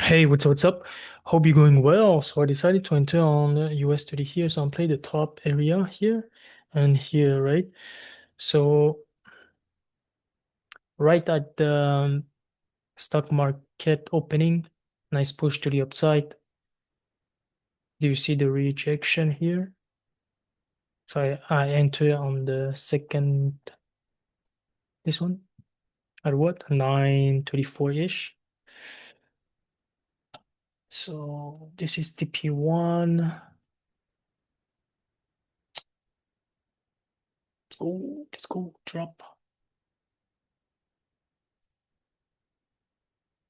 Hey, what's up? Hope you're going well. So I decided to enter on the US30 here. So I'm playing the top area here and here, right? So right at the stock market opening, nice push to the upside. Do you see the rejection here? So I enter on the second, this one at what? 9:34-ish. So this is TP1. Let's go, drop.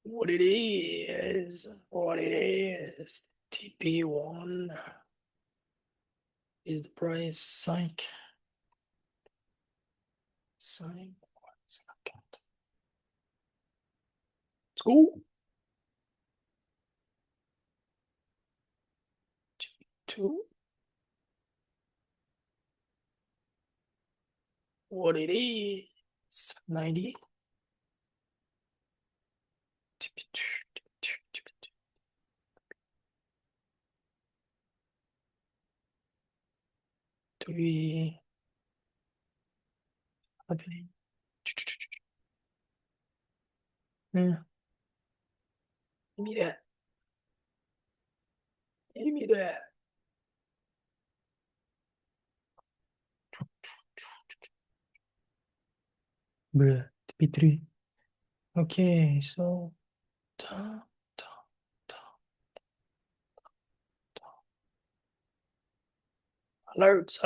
What it is. TP1 is the price. Psych, 1 second. Let's go. TP2. What it is. 90. TP2. TP2. 3. Happening. Yeah, give me that. Give me that. Bruh. TP3. Okay, so. Ta, ta, ta, ta. Alerts.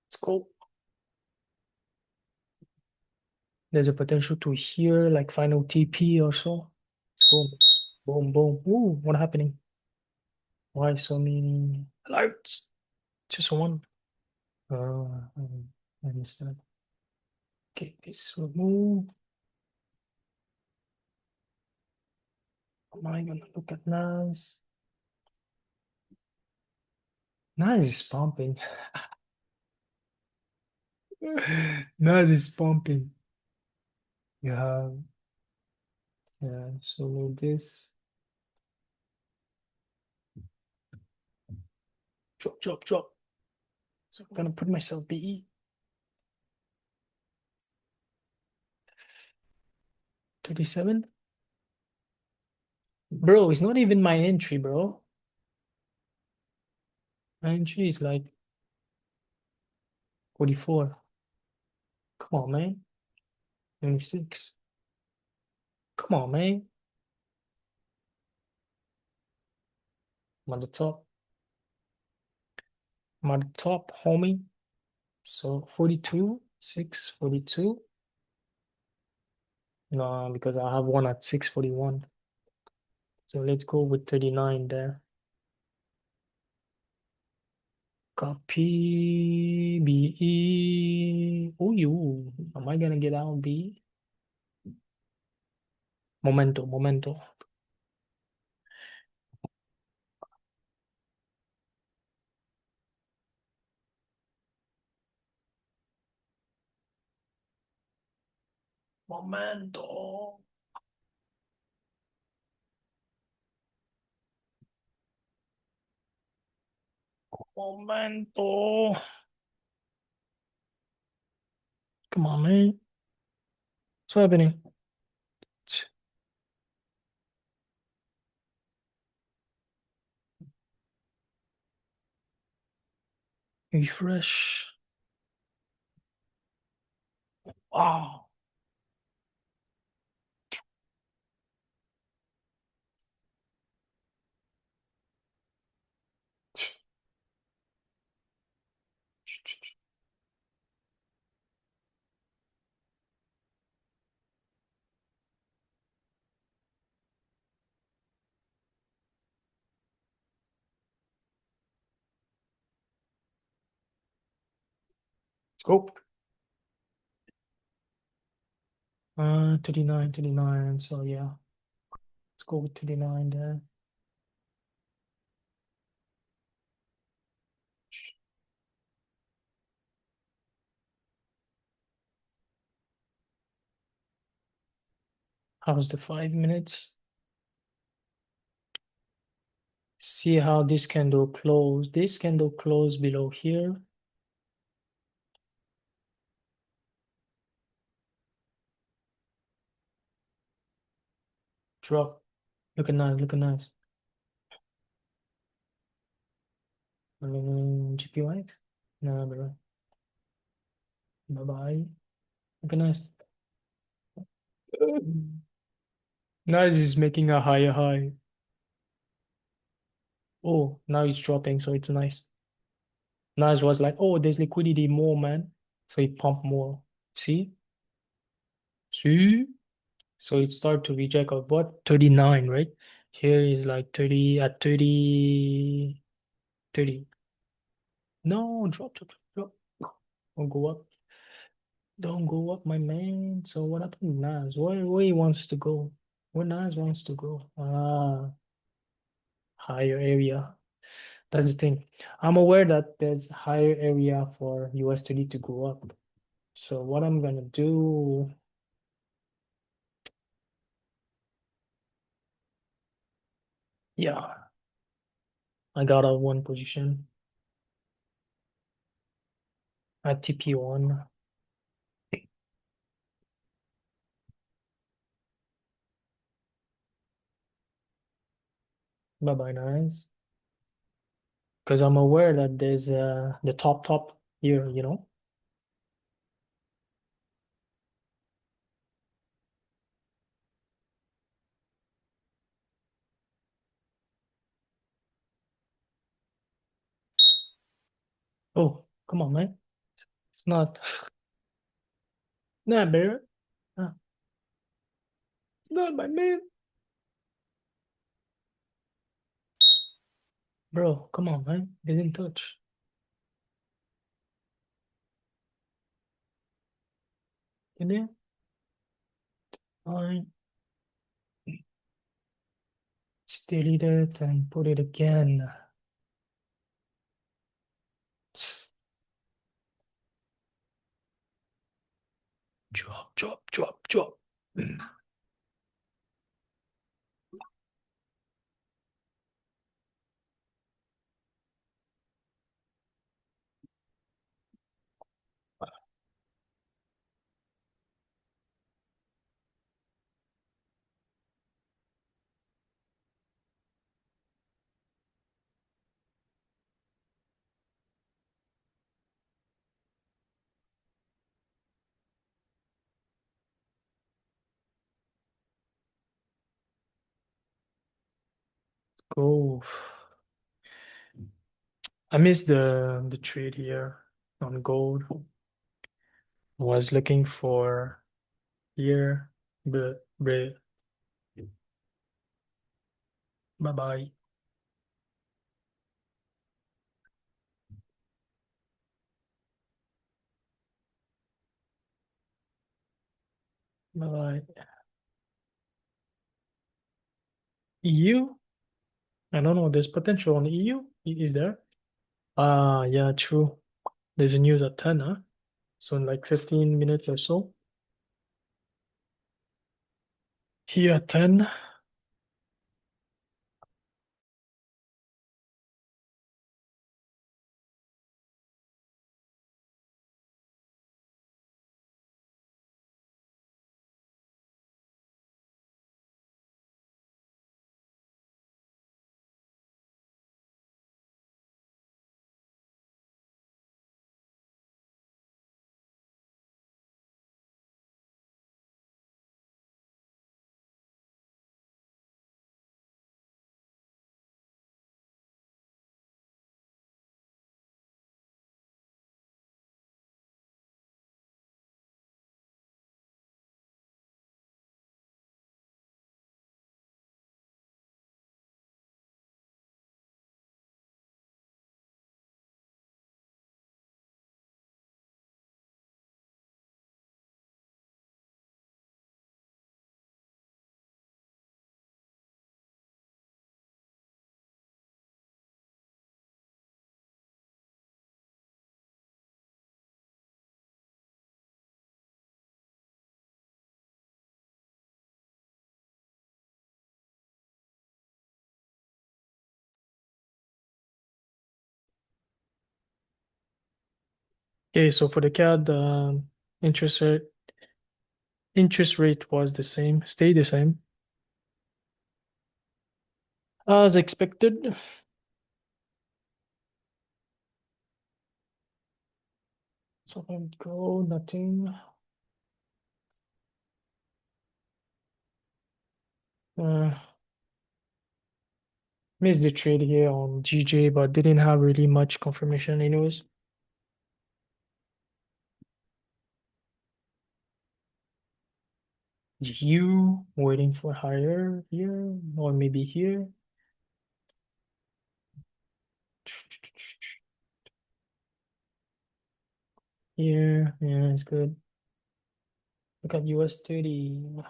Let's go. There's a potential to hear like final TP or so. Let's go. Boom, boom. Ooh, what happening? Why so many alerts? Just one. I understand. Okay, this remove. Am I gonna look at Nas? Nas is pumping. Nas is pumping. You have, yeah, so with this. Drop. So I'm gonna put myself BE. 37. Bro, it's not even my entry, bro. My entry is like 44. Come on, man. 26. Come on, man. I'm at the top. I'm at the top, homie. So 42, 642. No, because I have one at 641. So let's go with 39 there. Copy BE. Oh, you. Am I gonna get out B? Momento. Momento. Momento. Come on, man. What's happening? Refresh. Wow. Let's go. 39. So yeah, let's go with 39 there. How's the 5 minutes? See how this candle closed. This candle closed below here. Drop. Looking nice, looking nice. GPY? No, bro. Bye-bye. Looking nice. Nice is making a higher high. Oh, now it's dropping, so it's nice. Nice was like, oh, there's liquidity more, man. So it pumped more. See? See? So it started to reject of what? 39, right? Here is like 30 at 30, 30. No, drop, drop, drop, drop. Don't go up. Don't go up, my man. So what happened to Nas? Where he wants to go? Where Nas wants to go? Ah, higher area. That's the thing. I'm aware that there's higher area for US30 to go up. So what I'm gonna do, yeah, I got a one position at TP1. Bye bye, nice. Because I'm aware that there's the top here, you know. Oh, come on, man. It's not, nah, bear. Ah, it's not my man. Bro, come on, man. Get in touch. You there? Alright. Let's delete it and put it again. Drop, drop, drop, drop. Go. I missed the trade here on gold. Was looking for here, but bye bye. Bye bye. EU? I don't know. There's potential on the EU. Is there? Ah, yeah, true. There's a news at 10, huh? So in like 15 minutes or so. Here at 10. Okay, so for the CAD, interest rate interest rate was the same, stayed the same as expected. So let me go, nothing. Uh, Missed the trade here on GJ, but didn't have really much confirmation anyways. GU waiting for higher here, or maybe here. Here, yeah, it's good. Look at US30.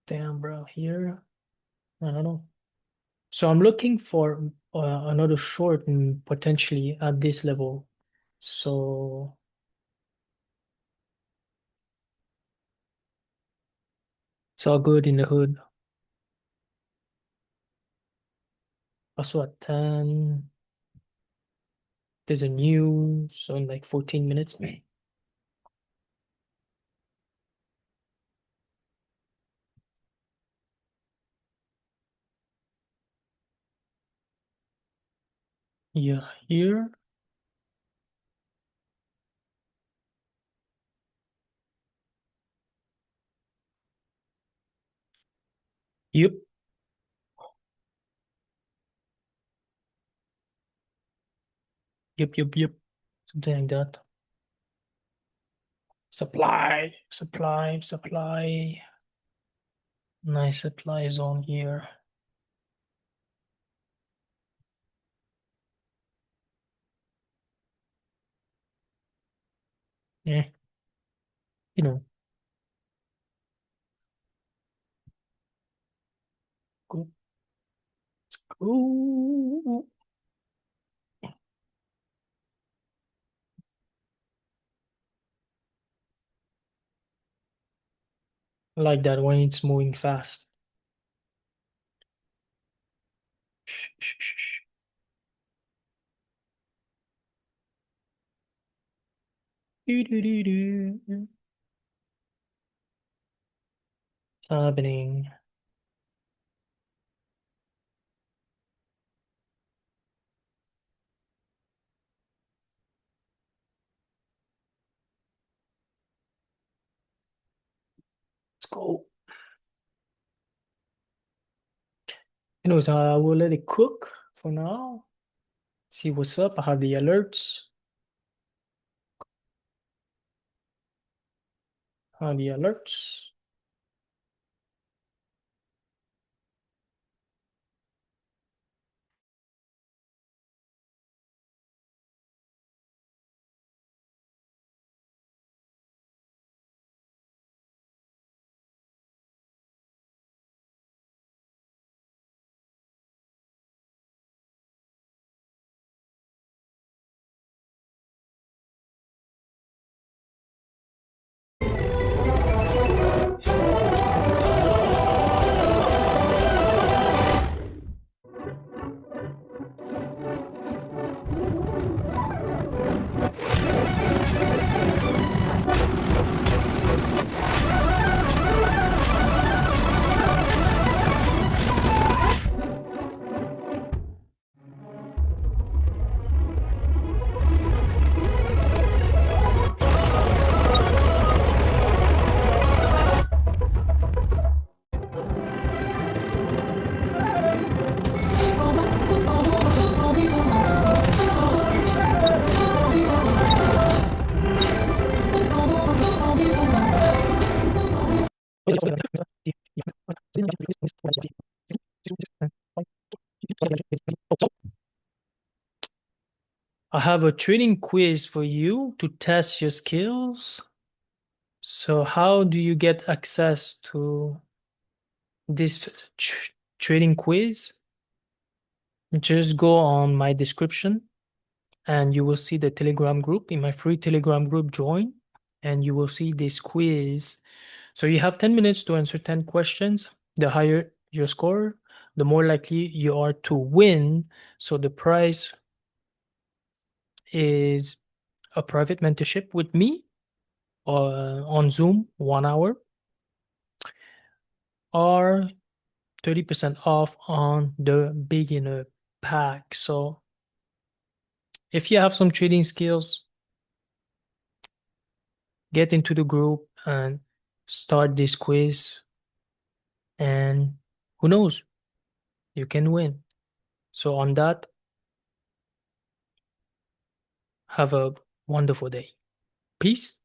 Damn, bro, here. I don't know. So I'm looking for another short and potentially at this level. So it's all good in the hood. Also at 10, there's a new, so in like 14 minutes. Yeah, here. Yep, yep. Something like that. Supply. Nice supply zone here. Yeah, you know, go, go. I like that when it's moving fast. It's happening. Let's go. Anyways, I will let it cook for now. See what's up. I have the alerts. The alerts. I have a trading quiz for you to test your skills. So how do you get access to this trading quiz? Just go on my description and you will see the Telegram group. In my free Telegram group, join and you will see this quiz. So you have 10 minutes to answer 10 questions. The higher your score, the more likely you are to win. So the prize is a private mentorship with me on Zoom, 1 hour, or 30% off on the beginner pack. So if you have some trading skills, get into the group and start this quiz, and who knows, you can win. So on that, have a wonderful day. Peace.